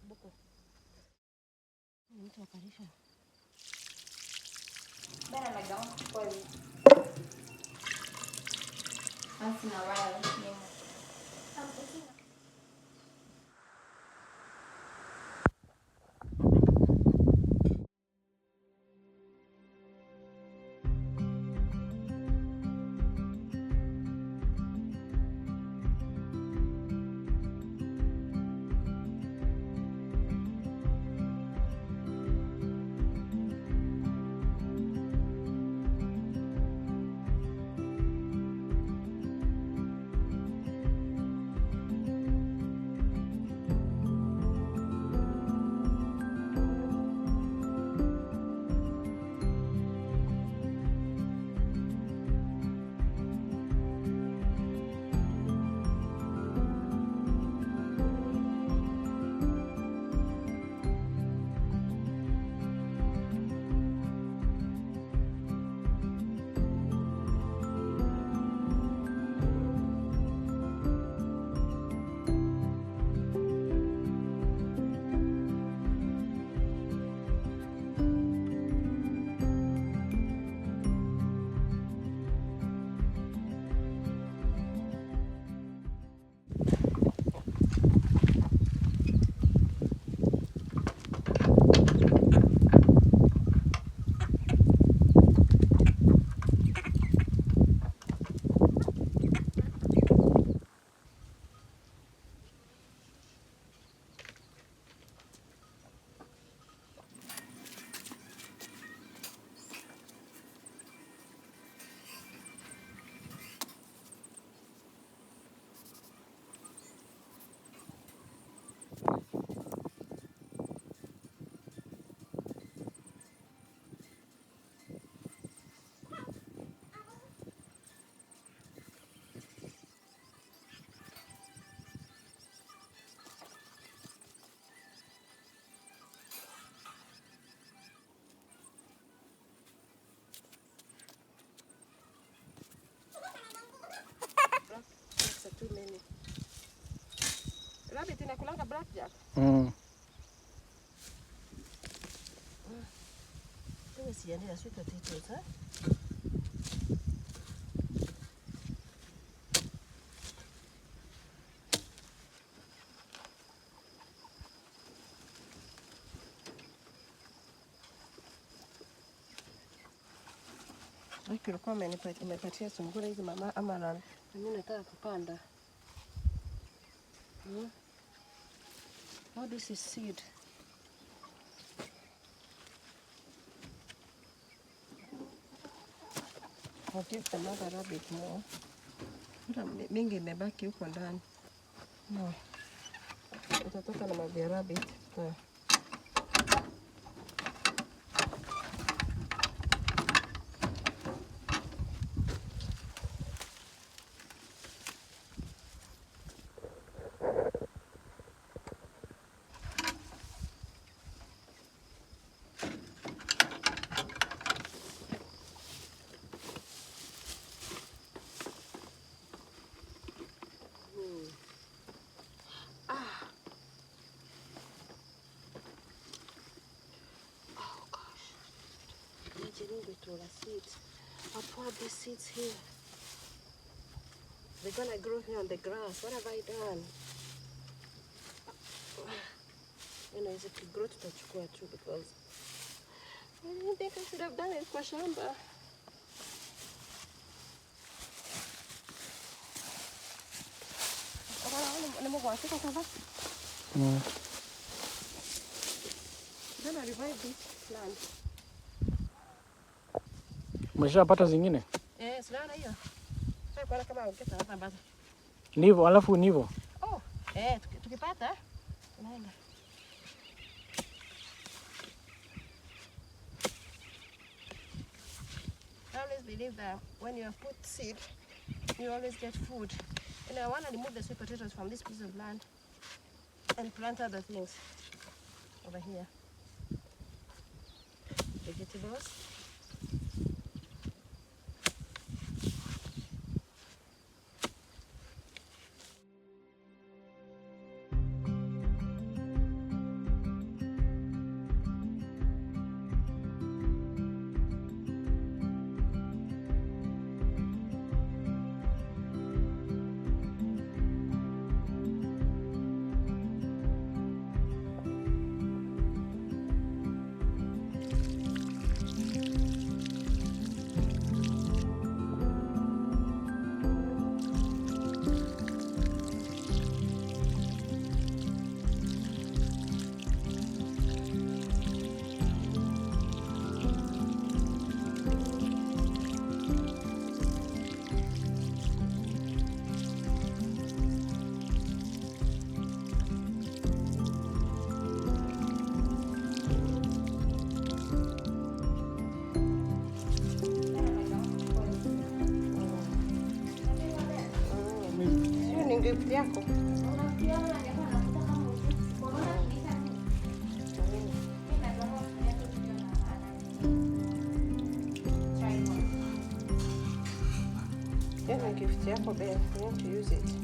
buko. Mtu akarisha. Bana magawa kwa hiyo. Once in a while, yeah. Too many. Rabbit inakulanga blackjack. Wewe siendea sweet potatoes, eh? Ulikuwa umepatia sungura hizi mama Amaran. Mimi nataka kupanda. Oh, this is seed. I'll give another rabbit more. Mingi imebaki huko ndani. No. Utatoka na mavya rabbit. Seeds. I'll pour these seeds here. They're gonna grow here on the grass. What have I done? Anyways, if it grow tutachukua tu because I didn't think I should have done it kwa shamba. Then I revive this plant. Umeshapata zingine? Sina hiyo. Sasa kwa kama ungeta hapa basi. Nivo, alafu nivo. Oh, tukipata tunaenda. I always believe that when you have put seed, you always get food. And I want to remove the sweet potatoes from this piece of land and plant other things over here. Vegetables. ni gift yako. Hiyo ni gift yako, babe. You need to use it.